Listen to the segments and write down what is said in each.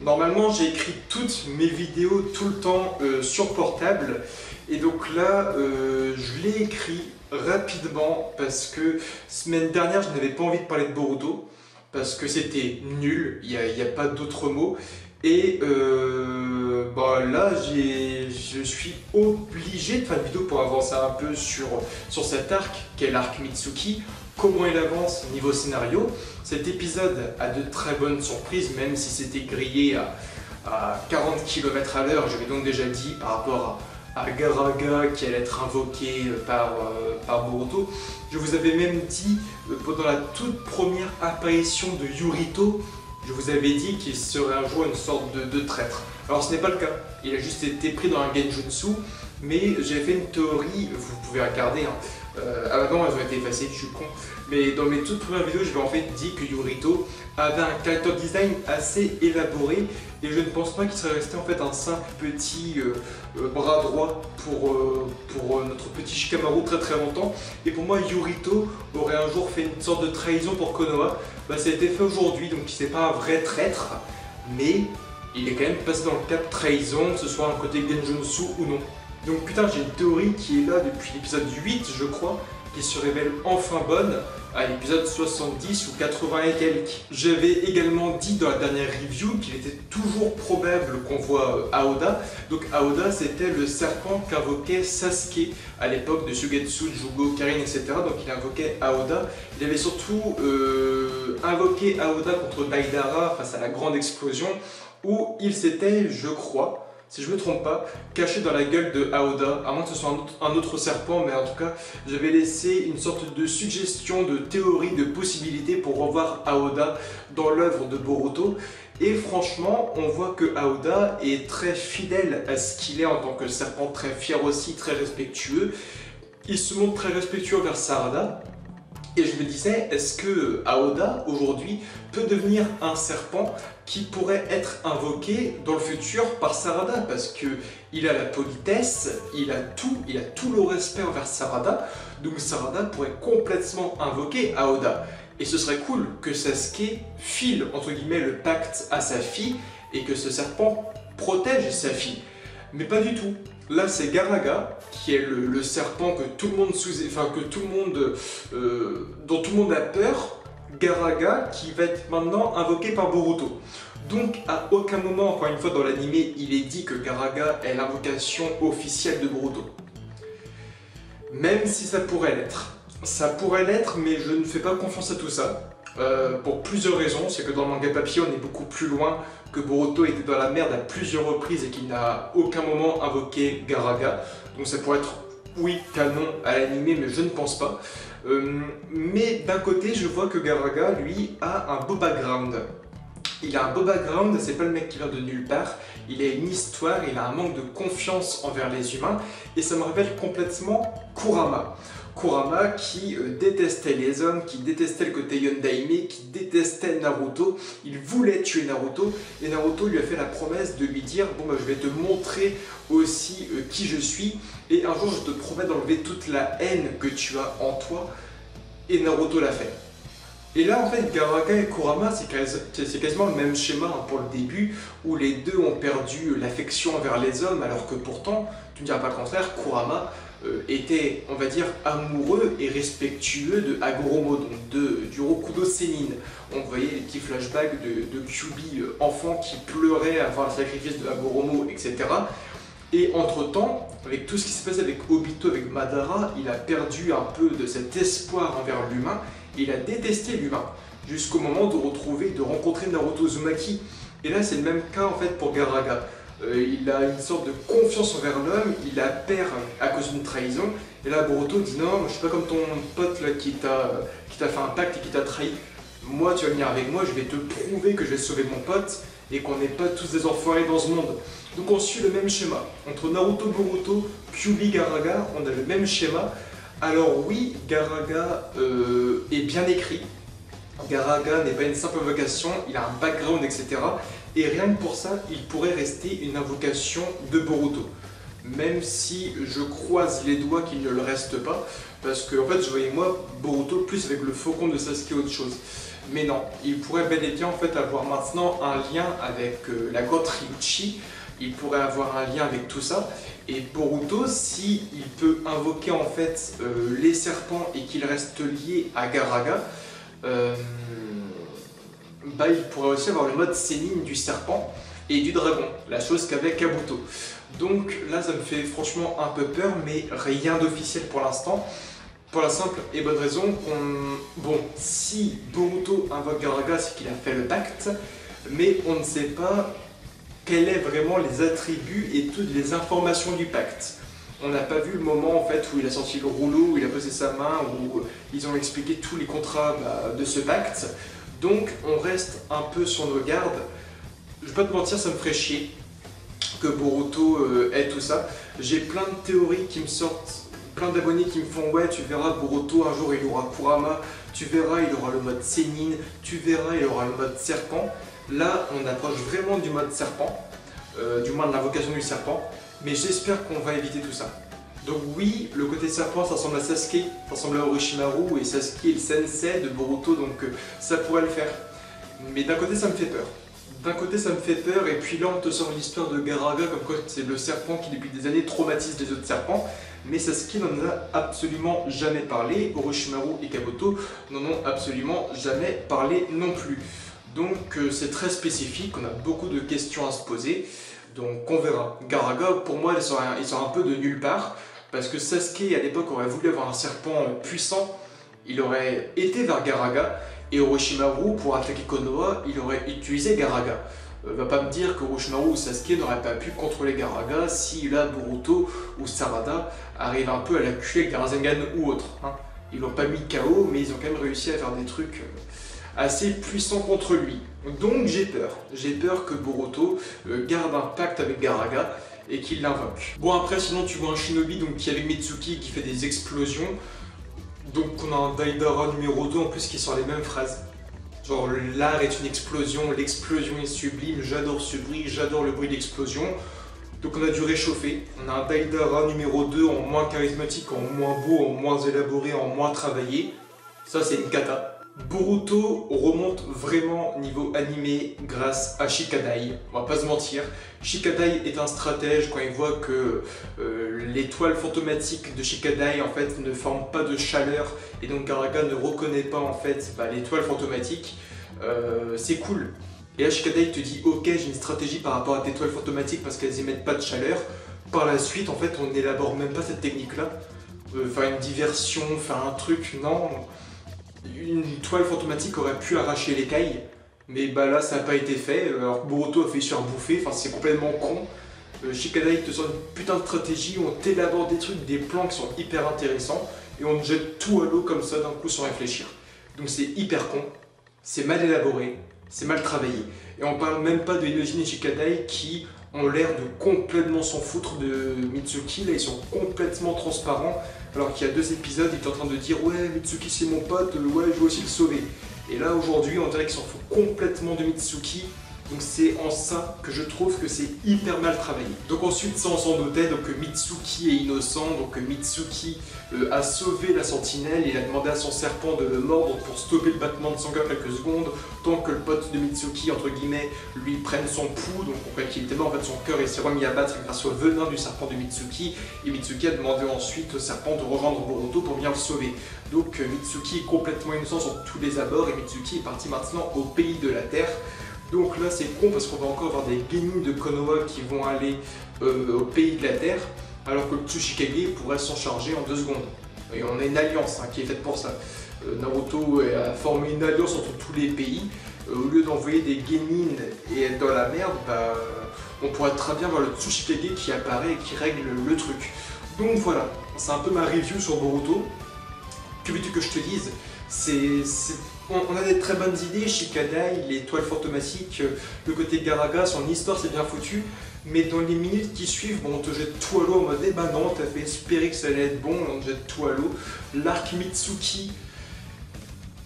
Normalement, j'ai écrit toutes mes vidéos tout le temps sur portable. Et donc là, je l'ai écrit rapidement parce que semaine dernière, je n'avais pas envie de parler de Boruto. Parce que c'était nul, il n'y a pas d'autre mot. Et bah là, je suis obligé de faire une vidéo pour avancer un peu sur cet arc, qu'est l'arc Mitsuki, comment il avance niveau scénario. Cet épisode a de très bonnes surprises, même si c'était grillé à 40 km à l'heure. J'avais donc déjà dit par rapport à Garaga qui allait être invoqué par Boruto. Je vous avais même dit pendant la toute première apparition de Yurito, je vous avais dit qu'il serait un jour une sorte de traître. Alors ce n'est pas le cas, il a juste été pris dans un genjutsu, mais j'ai fait une théorie, vous pouvez regarder, hein. Ah bah non, elles ont été effacées, je suis con. Mais dans mes toutes premières vidéos, je vais en fait dit que Yurito avait un character design assez élaboré et je ne pense pas qu'il serait resté en fait un simple petit bras droit pour notre petit Shikamaru très longtemps. Et pour moi, Yurito aurait un jour fait une sorte de trahison pour Konoha. Bah, ça a été fait aujourd'hui, donc c'est pas un vrai traître, mais il est quand même passé dans le cap trahison, que ce soit un côté Genjutsu ou non. Donc putain, j'ai une théorie qui est là depuis l'épisode 8, je crois, qui se révèle enfin bonne à l'épisode 70 ou 80 et quelques. J'avais également dit dans la dernière review qu'il était toujours probable qu'on voit Aoda. Donc Aoda, c'était le serpent qu'invoquait Sasuke à l'époque de Suigetsu, Jugo, Karin, etc. Donc il invoquait Aoda. Il avait surtout invoqué Aoda contre Deidara face à la grande explosion où il s'était, je crois, si je me trompe pas, caché dans la gueule de Aoda, à moins que ce soit un autre serpent, mais en tout cas, j'avais laissé une sorte de suggestion, de théorie, de possibilité pour revoir Aoda dans l'œuvre de Boruto. Et franchement, on voit que Aoda est très fidèle à ce qu'il est en tant que serpent, très fier aussi, très respectueux. Il se montre très respectueux envers Sarada. Et je me disais, est-ce que Aoda, aujourd'hui, peut devenir un serpent qui pourrait être invoqué dans le futur par Sarada? Parce qu'il a la politesse, il a tout le respect envers Sarada, donc Sarada pourrait complètement invoquer Aoda. Et ce serait cool que Sasuke file, entre guillemets, le pacte à sa fille, et que ce serpent protège sa fille. Mais pas du tout. Là, c'est Garaga, qui est le serpent que tout le monde dont tout le monde a peur. Garaga, qui va être maintenant invoqué par Boruto. Donc, à aucun moment, encore une fois, dans l'animé, il est dit que Garaga est l'invocation officielle de Boruto. Même si ça pourrait l'être. Ça pourrait l'être, mais je ne fais pas confiance à tout ça. Pour plusieurs raisons, c'est que dans le manga papier on est beaucoup plus loin, que Boruto était dans la merde à plusieurs reprises et qu'il n'a aucun moment invoqué Garaga. Donc ça pourrait être, oui, canon à l'animé, mais je ne pense pas. Mais d'un côté, je vois que Garaga, lui, a un beau background. Il a un beau background, c'est pas le mec qui vient de nulle part, il a une histoire, il a un manque de confiance envers les humains, et ça me rappelle complètement Kurama. Kurama qui détestait les hommes, qui détestait le côté Yondaime, qui détestait Naruto. Il voulait tuer Naruto et Naruto lui a fait la promesse de lui dire « Bon bah je vais te montrer aussi qui je suis et un jour je te promets d'enlever toute la haine que tu as en toi. » Et Naruto l'a fait. Et là en fait Garaga et Kurama c'est quasiment le même schéma hein, pour le début où les deux ont perdu l'affection envers les hommes alors que pourtant, tu ne diras pas le contraire, Kurama était, on va dire, amoureux et respectueux de Hagoromo, donc du Rokudo Sennin. On voyait les petits flashbacks de Kyuubi enfant qui pleurait à voir le sacrifice de Hagoromo, etc. Et entre-temps, avec tout ce qui s'est passé avec Obito, avec Madara, il a perdu un peu de cet espoir envers l'humain, et il a détesté l'humain, jusqu'au moment de rencontrer Naruto Uzumaki. Et là, c'est le même cas en fait pour Garaga. Il a une sorte de confiance envers l'homme, il la perd à cause d'une trahison, et là Boruto dit non, je suis pas comme ton pote là, qui t'a fait un pacte et qui t'a trahi. Moi, tu vas venir avec moi, je vais te prouver que je vais sauver mon pote et qu'on n'est pas tous des enfoirés dans ce monde. Donc on suit le même schéma. Entre Naruto, Boruto, Kyuubi, Garaga, on a le même schéma. Alors oui, Garaga est bien écrit. Garaga n'est pas une simple invocation, il a un background, etc. Et rien que pour ça, il pourrait rester une invocation de Boruto. Même si je croise les doigts qu'il ne le reste pas, parce que en fait, je voyais moi Boruto plus avec le faucon de Sasuke autre chose. Mais non, il pourrait bel et bien en fait avoir maintenant un lien avec la grotte Ryuchi, il pourrait avoir un lien avec tout ça, et Boruto, si il peut invoquer en fait les serpents et qu'il reste lié à Garaga, bah, il pourrait aussi avoir le mode Sennin du serpent et du dragon, la chose qu'avait Kabuto. Donc là ça me fait franchement un peu peur, mais rien d'officiel pour l'instant. Pour la simple et bonne raison qu'on... Bon, si Boruto invoque Garaga, c'est qu'il a fait le pacte, mais on ne sait pas quels sont vraiment les attributs et toutes les informations du pacte. On n'a pas vu le moment en fait où il a sorti le rouleau, où il a posé sa main, où ils ont expliqué tous les contrats de ce pacte. Donc on reste un peu sur nos gardes. Je vais pas te mentir, ça me ferait chier que Boruto ait tout ça. J'ai plein de théories qui me sortent, plein d'abonnés qui me font ouais, tu verras Boruto un jour il aura Kurama, tu verras il aura le mode Sennin, tu verras il aura le mode serpent. Là on approche vraiment du mode serpent, du moins de l'invocation du serpent, mais j'espère qu'on va éviter tout ça. Donc oui, le côté serpent ça ressemble à Sasuke, ça ressemble à Orochimaru, et Sasuke est le sensei de Boruto, donc ça pourrait le faire. Mais d'un côté ça me fait peur. D'un côté ça me fait peur, et puis là on te sort l'histoire de Garaga comme quoi c'est le serpent qui depuis des années traumatise les autres serpents, mais Sasuke n'en a absolument jamais parlé, Orochimaru et Kabuto n'en ont absolument jamais parlé non plus. Donc c'est très spécifique, on a beaucoup de questions à se poser, donc on verra. Garaga pour moi il sort un peu de nulle part, parce que Sasuke à l'époque aurait voulu avoir un serpent puissant, il aurait été vers Garaga, et Orochimaru, pour attaquer Konoha, il aurait utilisé Garaga. Va pas me dire que Orochimaru ou Sasuke n'auraient pas pu contrôler Garaga si là Boruto ou Sarada arrivent un peu à l'acculer avec des Rasengan ou autre. Hein. Ils l'ont pas mis KO, mais ils ont quand même réussi à faire des trucs assez puissants contre lui. Donc j'ai peur. J'ai peur que Boruto garde un pacte avec Garaga et qu'il l'invoque. Bon après sinon tu vois un shinobi donc, qui est avec Mitsuki qui fait des explosions. Donc on a un Daidara numéro 2 en plus qui sort les mêmes phrases. Genre l'art est une explosion, l'explosion est sublime, j'adore ce bruit, j'adore le bruit d'explosion. Donc on a dû réchauffer. On a un Daidara numéro 2 en moins charismatique, en moins beau, en moins élaboré, en moins travaillé. Ça c'est une cata. Boruto remonte vraiment niveau animé grâce à Shikadai, on va pas se mentir. Shikadai est un stratège quand il voit que l'étoile fantomatique de Shikadai en fait ne forme pas de chaleur et donc Garaga ne reconnaît pas en fait l'étoile fantomatique, c'est cool. Et là Shikadai te dit ok j'ai une stratégie par rapport à tes étoiles fantomatiques parce qu'elles émettent pas de chaleur. Par la suite en fait on n'élabore même pas cette technique là, faire une diversion, faire un truc, non. Une toile fantomatique aurait pu arracher l'écaille, mais bah là ça n'a pas été fait, alors que Boruto a fait se faire bouffer, enfin c'est complètement con. Shikadai te sort une putain de stratégie où on t'élabore des trucs, des plans qui sont hyper intéressants, et on te jette tout à l'eau comme ça d'un coup sans réfléchir. Donc c'est hyper con, c'est mal élaboré, c'est mal travaillé. Et on parle même pas de Inojin et Shikadai qui ont l'air de complètement s'en foutre de Mitsuki, là ils sont complètement transparents, alors qu'il y a 2 épisodes, il est en train de dire ouais Mitsuki c'est mon pote, ouais je veux aussi le sauver. Et là aujourd'hui on dirait qu'ils s'en foutent complètement de Mitsuki, donc c'est en ça que je trouve que c'est hyper mal travaillé. Donc ensuite ça on s'en doutait, donc Mitsuki est innocent, donc Mitsuki a sauvé la sentinelle, il a demandé à son serpent de le mordre pour stopper le battement de son cœur quelques secondes, tant que le pote de Mitsuki entre guillemets lui prenne son pouls, donc on croyait qu'il était mort, en fait son cœur s'est remis à battre grâce au venin du serpent de Mitsuki, et Mitsuki a demandé ensuite au serpent de rejoindre Boruto pour venir le sauver. Donc Mitsuki est complètement innocent sur tous les abords, et Mitsuki est parti maintenant au pays de la terre. Donc là c'est con parce qu'on va encore avoir des genin de Konoha qui vont aller au pays de la terre, alors que le Tsuchikage pourrait s'en charger en 2 secondes. Et on a une alliance qui est faite pour ça. Naruto a formé une alliance entre tous les pays. Au lieu d'envoyer des genin et être dans la merde, on pourrait très bien voir le Tsuchikage qui apparaît et qui règle le truc. Donc voilà, c'est un peu ma review sur Boruto. Que veux-tu que je te dise? On a des très bonnes idées, Shikadai, les toiles fantomatiques, le côté Garaga, son histoire c'est bien foutu, mais dans les minutes qui suivent, bon, on te jette tout à l'eau en mode eh ben non, t'as fait espérer que ça allait être bon, on te jette tout à l'eau. L'arc Mitsuki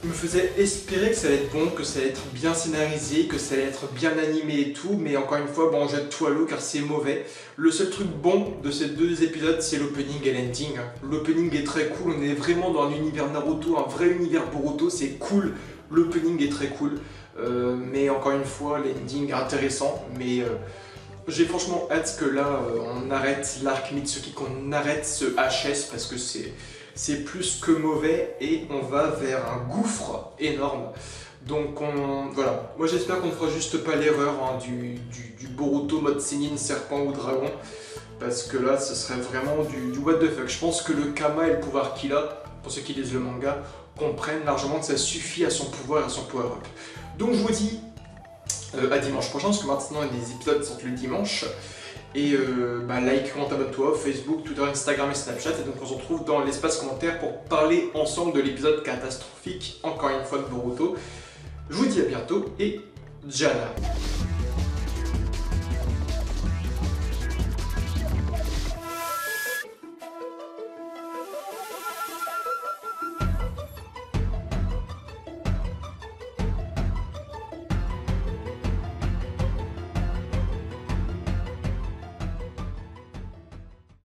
me faisait espérer que ça allait être bon, que ça allait être bien scénarisé, que ça allait être bien animé et tout, mais encore une fois, bon, on jette tout à l'eau car c'est mauvais. Le seul truc bon de ces 2 épisodes, c'est l'opening et l'ending. L'opening est très cool, on est vraiment dans un univers Naruto, un vrai univers Boruto, c'est cool. l'opening est très cool, mais encore une fois, l'ending est intéressant, mais j'ai franchement hâte que là, on arrête l'arc Mitsuki, qu'on arrête ce HS, parce que c'est plus que mauvais, et on va vers un gouffre énorme. Donc voilà, moi j'espère qu'on ne fera juste pas l'erreur hein, du Boruto mode Senin, serpent ou dragon, parce que là ce serait vraiment du what the fuck. Je pense que le Kama et le pouvoir qu'il a, pour ceux qui lisent le manga, comprennent largement que ça suffit à son pouvoir et à son power-up. Donc je vous dis à dimanche prochain, parce que maintenant les épisodes sortent le dimanche. Et like, commente, abonne-toi, Facebook, Twitter, Instagram et Snapchat. Et donc on se retrouve dans l'espace commentaire pour parler ensemble de l'épisode catastrophique, encore une fois de Boruto. Je vous dis à bientôt et Jana.